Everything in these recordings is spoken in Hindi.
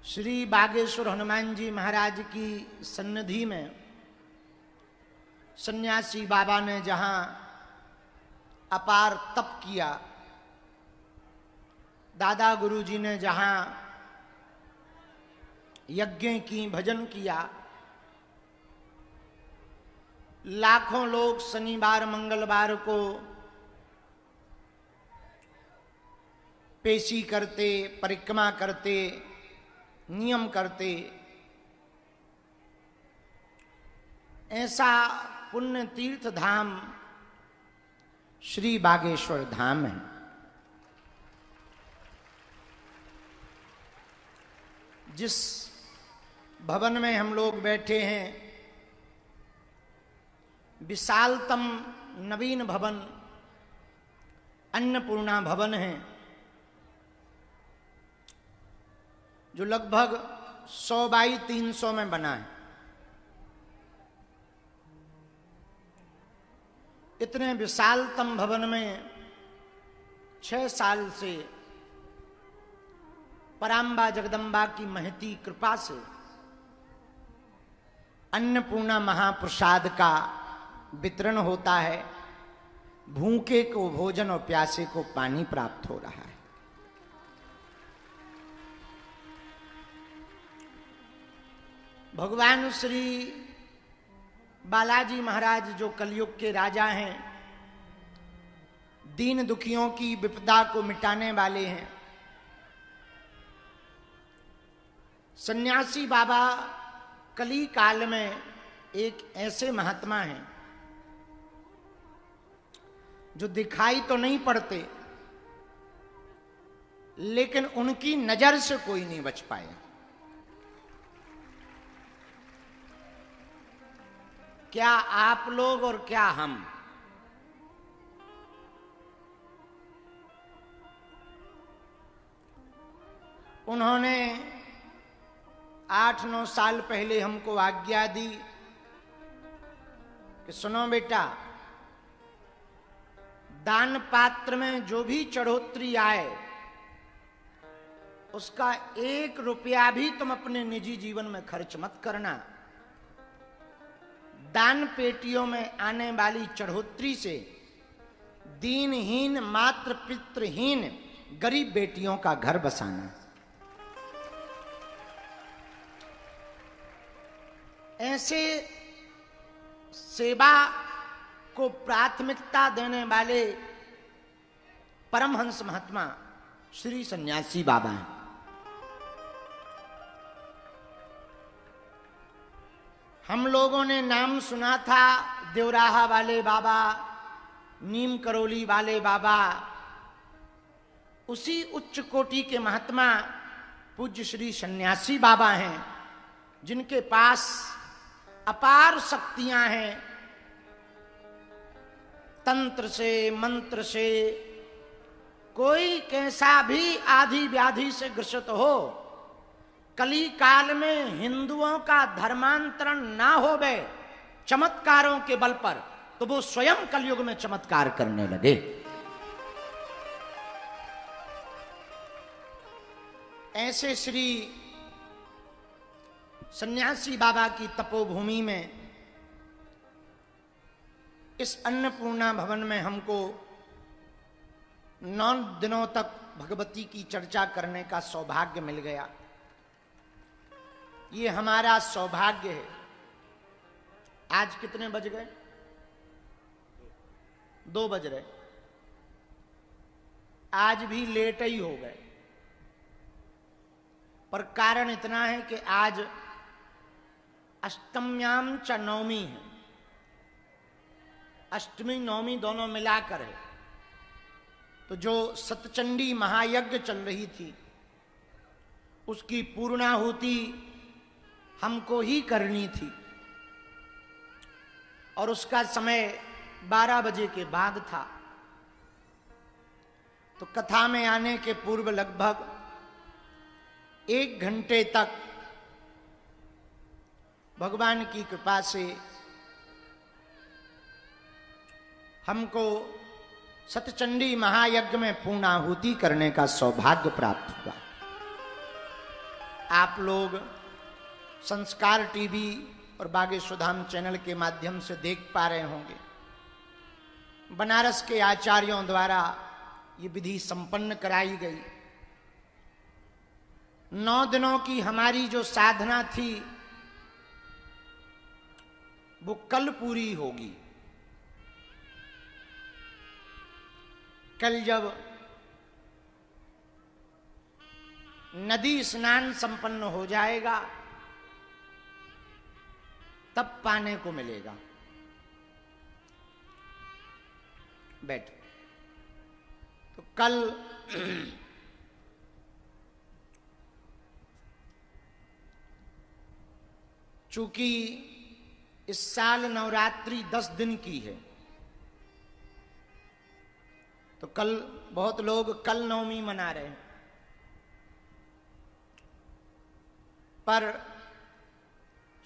श्री बागेश्वर हनुमान जी महाराज की सन्निधि में सन्यासी बाबा ने जहां अपार तप किया, दादा गुरु जी ने जहां यज्ञ की, भजन किया, लाखों लोग शनिवार मंगलवार को पेशी करते, परिक्रमा करते, नियम करते, ऐसा पुण्य तीर्थ धाम श्री बागेश्वर धाम है। जिस भवन में हम लोग बैठे हैं, विशालतम नवीन भवन अन्नपूर्णा भवन है, जो लगभग 100 बाई 300 में बना है। इतने विशालतम भवन में 6 साल से पराम्बा जगदम्बा की महती कृपा से अन्नपूर्णा महाप्रसाद का वितरण होता है। भूखे को भोजन और प्यासे को पानी प्राप्त हो रहा है। भगवान श्री बालाजी महाराज जो कलयुग के राजा हैं, दीन दुखियों की विपदा को मिटाने वाले हैं, सन्यासी बाबा कली काल में एक ऐसे महात्मा हैं जो दिखाई तो नहीं पड़ते, लेकिन उनकी नजर से कोई नहीं बच पाया। क्या आप लोग और क्या हम? उन्होंने 8-9 साल पहले हमको आज्ञा दी कि सुनो बेटा, दान पात्र में जो भी चढ़ोतरी आए उसका 1 रुपया भी तुम अपने निजी जीवन में खर्च मत करना। दान पेटियों में आने वाली चढ़ोतरी से दीनहीन, मात्र पितृहीन गरीब बेटियों का घर बसाना। ऐसे सेवा को प्राथमिकता देने वाले परमहंस महात्मा श्री सन्यासी बाबा हैं। हम लोगों ने नाम सुना था देवराहा वाले बाबा, नीम करोली वाले बाबा। उसी उच्च कोटि के महात्मा पूज्य श्री सन्यासी बाबा हैं, जिनके पास अपार शक्तियां हैं। तंत्र से, मंत्र से कोई कैसा भी आधि व्याधि से ग्रसित हो, कली काल में हिंदुओं का धर्मांतरण ना होवे चमत्कारों के बल पर, तो वो स्वयं कलयुग में चमत्कार करने लगे। ऐसे श्री सन्यासी बाबा की तपोभूमि में इस अन्नपूर्णा भवन में हमको 9 दिनों तक भगवती की चर्चा करने का सौभाग्य मिल गया। ये हमारा सौभाग्य है। आज कितने बज गए? 2 बज रहे। आज भी लेट ही हो गए, पर कारण इतना है कि आज अष्टम्याम च नवमी है। अष्टमी नवमी दोनों मिलाकर है। तो जो सतचंडी महायज्ञ चल रही थी, उसकी पूर्णाहुति हमको ही करनी थी, और उसका समय 12 बजे के बाद था। तो कथा में आने के पूर्व लगभग 1 घंटे तक भगवान की कृपा से हमको सतचंडी महायज्ञ में पूर्णाहुति करने का सौभाग्य प्राप्त हुआ। आप लोग संस्कार टीवी और बागेश्वरधाम चैनल के माध्यम से देख पा रहे होंगे। बनारस के आचार्यों द्वारा ये विधि संपन्न कराई गई। 9 दिनों की हमारी जो साधना थी वो कल पूरी होगी। कल जब नदी स्नान संपन्न हो जाएगा तब पाने को मिलेगा। बैठ। तो कल चूंकि इस साल नवरात्रि 10 दिन की है, तो कल बहुत लोग कल नवमी मना रहे हैं, पर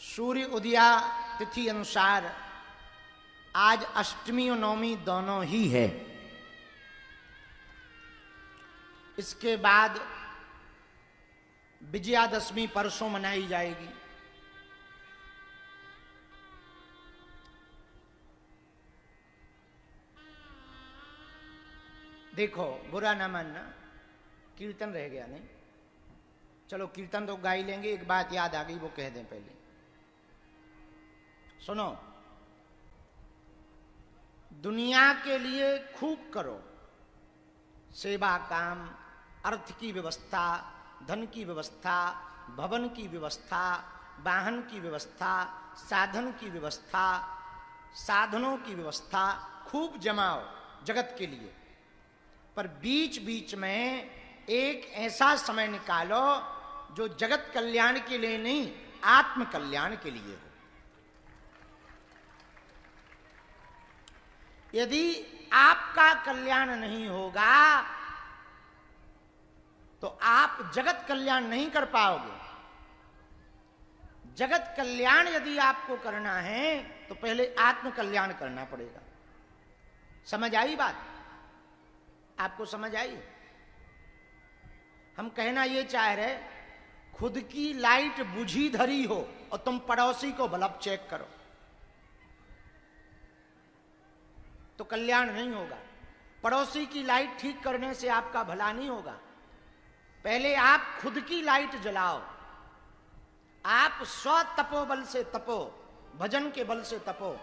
सूर्य उदया तिथि अनुसार आज अष्टमी और नवमी दोनों ही है। इसके बाद विजयादशमी परसों मनाई जाएगी। देखो, बुरा ना मानना, कीर्तन रह गया नहीं। चलो कीर्तन तो गा ही लेंगे। एक बात याद आ गई, वो कह दें पहले। सुनो, दुनिया के लिए खूब करो सेवा काम, अर्थ की व्यवस्था, धन की व्यवस्था, भवन की व्यवस्था, वाहन की व्यवस्था, साधन की व्यवस्था, साधनों की व्यवस्था खूब जमाओ जगत के लिए। पर बीच बीच में एक ऐसा समय निकालो जो जगत कल्याण के लिए नहीं, आत्म कल्याण के लिए हो। यदि आपका कल्याण नहीं होगा तो आप जगत कल्याण नहीं कर पाओगे। जगत कल्याण यदि आपको करना है तो पहले आत्म कल्याण करना पड़ेगा। समझ आई बात? आपको समझ आई? हम कहना ये चाह रहे, खुद की लाइट बुझी धरी हो और तुम पड़ोसी को बल्ब चेक करो तो कल्याण नहीं होगा। पड़ोसी की लाइट ठीक करने से आपका भला नहीं होगा। पहले आप खुद की लाइट जलाओ। आप स्व तपोबल से तपो, भजन के बल से तपो।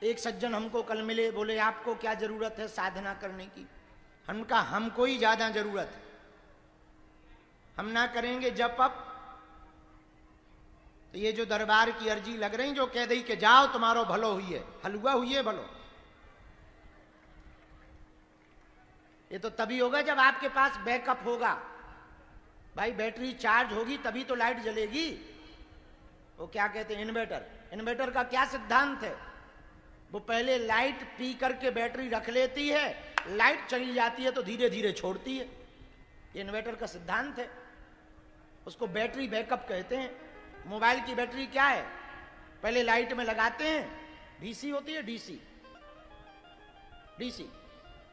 एक सज्जन हमको कल मिले, बोले आपको क्या जरूरत है साधना करने की? हमने कहा हमको ही ज्यादा जरूरत है। हम ना करेंगे जप अप तो ये जो दरबार की अर्जी लग रही जो कह दी कि जाओ तुम्हारो भलो हुई है, हलुआ हुई है भलो। ये तो तभी होगा जब आपके पास बैकअप होगा। भाई बैटरी चार्ज होगी तभी तो लाइट जलेगी। वो क्या कहते हैं, इन्वर्टर। इन्वर्टर का क्या सिद्धांत है? वो पहले लाइट पी करके बैटरी रख लेती है, लाइट चली जाती है तो धीरे धीरे छोड़ती है। ये इन्वर्टर का सिद्धांत है। उसको बैटरी बैकअप कहते हैं। मोबाइल की बैटरी क्या है? पहले लाइट में लगाते हैं, डीसी होती है, डीसी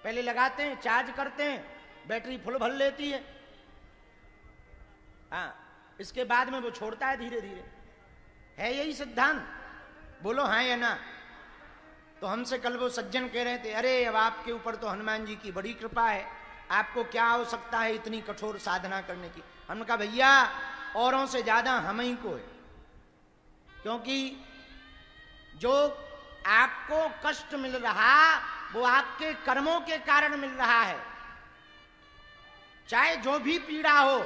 पहले लगाते हैं, चार्ज करते हैं, बैटरी फुल भर लेती है। हाँ, इसके बाद में वो छोड़ता है धीरे धीरे। है यही सिद्धांत? बोलो हाँ या ना। तो हमसे कल वो सज्जन कह रहे थे, अरे अब आपके ऊपर तो हनुमान जी की बड़ी कृपा है, आपको क्या आवश्यकता है इतनी कठोर साधना करने की? हमने कहा भैया औरों से ज्यादा हम ही को है, क्योंकि जो आपको कष्ट मिल रहा वो आपके कर्मों के कारण मिल रहा है। चाहे जो भी पीड़ा हो,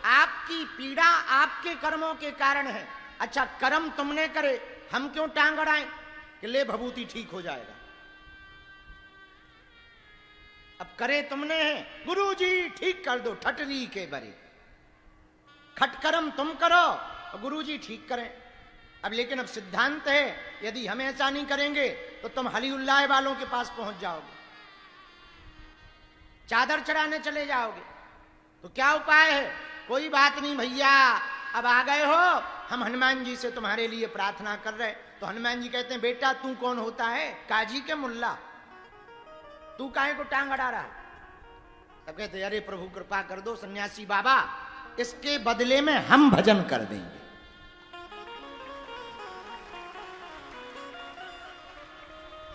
आपकी पीड़ा आपके कर्मों के कारण है। अच्छा, कर्म तुमने करे, हम क्यों टांग अड़ाएं कि ले भभूति ठीक हो जाएगा? अब करे तुमने है, गुरुजी ठीक कर दो, ठटरी के बरे। खटकर्म तुम करो और गुरुजी ठीक करें। अब लेकिन अब सिद्धांत है, यदि हम ऐसा नहीं करेंगे तो तुम हलीउल्लाह वालों के पास पहुंच जाओगे, चादर चढ़ाने चले जाओगे। तो क्या उपाय है? कोई बात नहीं भैया, अब आ गए हो, हम हनुमान जी से तुम्हारे लिए प्रार्थना कर रहे। तो हनुमान जी कहते हैं, बेटा तू कौन होता है? काजी के मुल्ला, तू काहे को टांग अड़ा रहा है? तब कहते अरे प्रभु कृपा कर दो, सन्यासी बाबा इसके बदले में हम भजन कर देंगे।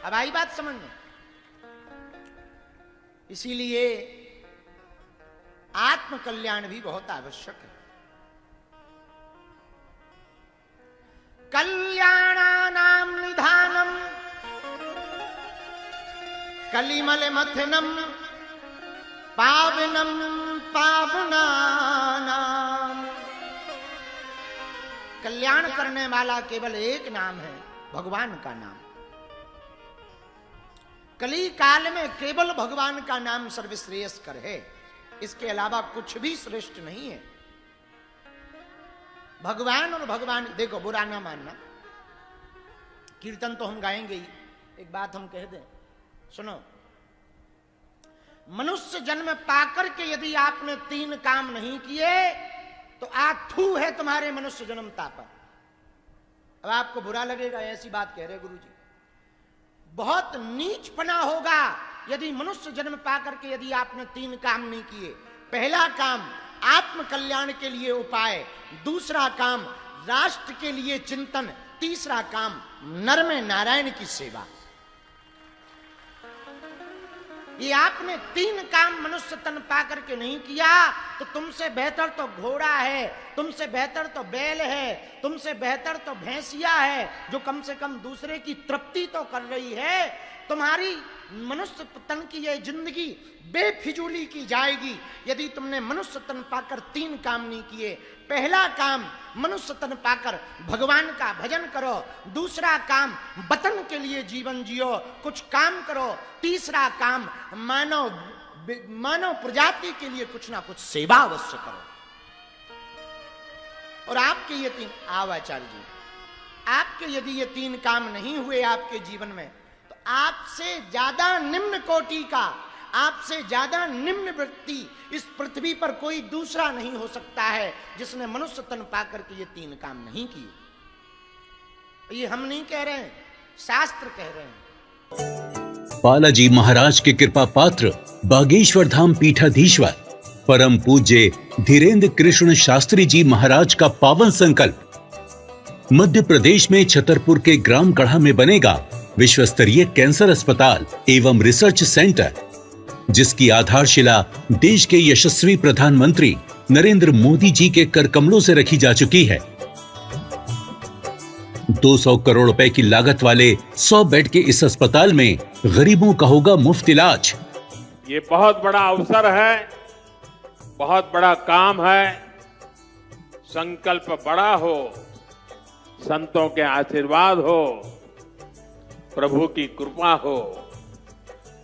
अब आई बात समझ में? इसीलिए आत्म कल्याण भी बहुत आवश्यक है। कल्याणानां निधानम कलिमल मथनम पावनम पावनानाम। कल्याण करने वाला केवल एक नाम है, भगवान का नाम। कली काल में केवल भगवान का नाम सर्वश्रेयस्कर है, इसके अलावा कुछ भी श्रेष्ठ नहीं है। भगवान और भगवान, देखो बुरा ना मानना, कीर्तन तो हम गाएंगे ही। एक बात हम कह दें, सुनो, मनुष्य जन्म पाकर के यदि आपने 3 काम नहीं किए तो आथू है तुम्हारे मनुष्य जन्मता पर। अब आपको बुरा लगेगा, ऐसी बात कह रहे गुरु जी, बहुत नीचपना होगा यदि मनुष्य जन्म पाकर के यदि आपने 3 काम नहीं किए। पहला काम आत्म कल्याण के लिए उपाय, दूसरा काम राष्ट्र के लिए चिंतन, तीसरा काम नर में नारायण की सेवा। ये आपने 3 काम मनुष्य तन पाकर के नहीं किया तो तुमसे बेहतर तो घोड़ा है, तुमसे बेहतर तो बैल है, तुमसे बेहतर तो भैंसिया है, जो कम से कम दूसरे की तृप्ति तो कर रही है। तुम्हारी मनुष्य तन की यह जिंदगी बेफिजूली की जाएगी यदि तुमने मनुष्य तन पाकर 3 काम नहीं किए। पहला काम मनुष्य तन पाकर भगवान का भजन करो, दूसरा काम वतन के लिए जीवन जियो, कुछ काम करो, तीसरा काम मानव प्रजाति के लिए कुछ ना कुछ सेवा अवश्य करो। और आपके ये 3 आचार्य जी, आपके यदि ये 3 काम नहीं हुए आपके जीवन में तो आपसे ज्यादा निम्न कोटि का, आपसे ज्यादा निम्न व्यक्ति इस पृथ्वी पर कोई दूसरा नहीं हो सकता है जिसने मनुष्य तन पाकर के ये 3 काम नहीं किए। ये हम नहीं कह रहे हैं, शास्त्र कह रहे हैं। बालाजी महाराज के कृपा पात्र बागेश्वर धाम पीठाधीश्वर परम पूज्य धीरेन्द्र कृष्ण शास्त्री जी महाराज का पावन संकल्प। मध्य प्रदेश में छतरपुर के ग्राम गढ़ा में बनेगा विश्व स्तरीय कैंसर अस्पताल एवं रिसर्च सेंटर, जिसकी आधारशिला देश के यशस्वी प्रधानमंत्री नरेंद्र मोदी जी के कर कमलों से रखी जा चुकी है। 200 करोड़ रुपए की लागत वाले 100 बेड के इस अस्पताल में गरीबों का होगा मुफ्त इलाज। ये बहुत बड़ा अवसर है, बहुत बड़ा काम है। संकल्प बड़ा हो, संतों के आशीर्वाद हो, प्रभु की कृपा हो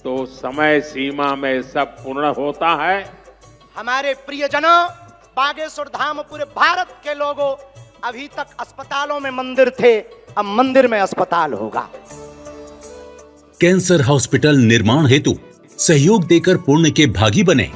तो समय सीमा में सब पूर्ण होता है। हमारे प्रियजनों, बागेश्वर धाम पूरे भारत के लोगों, अभी तक अस्पतालों में मंदिर थे, अब मंदिर में अस्पताल होगा। कैंसर हॉस्पिटल निर्माण हेतु सहयोग देकर पुण्य के भागी बने।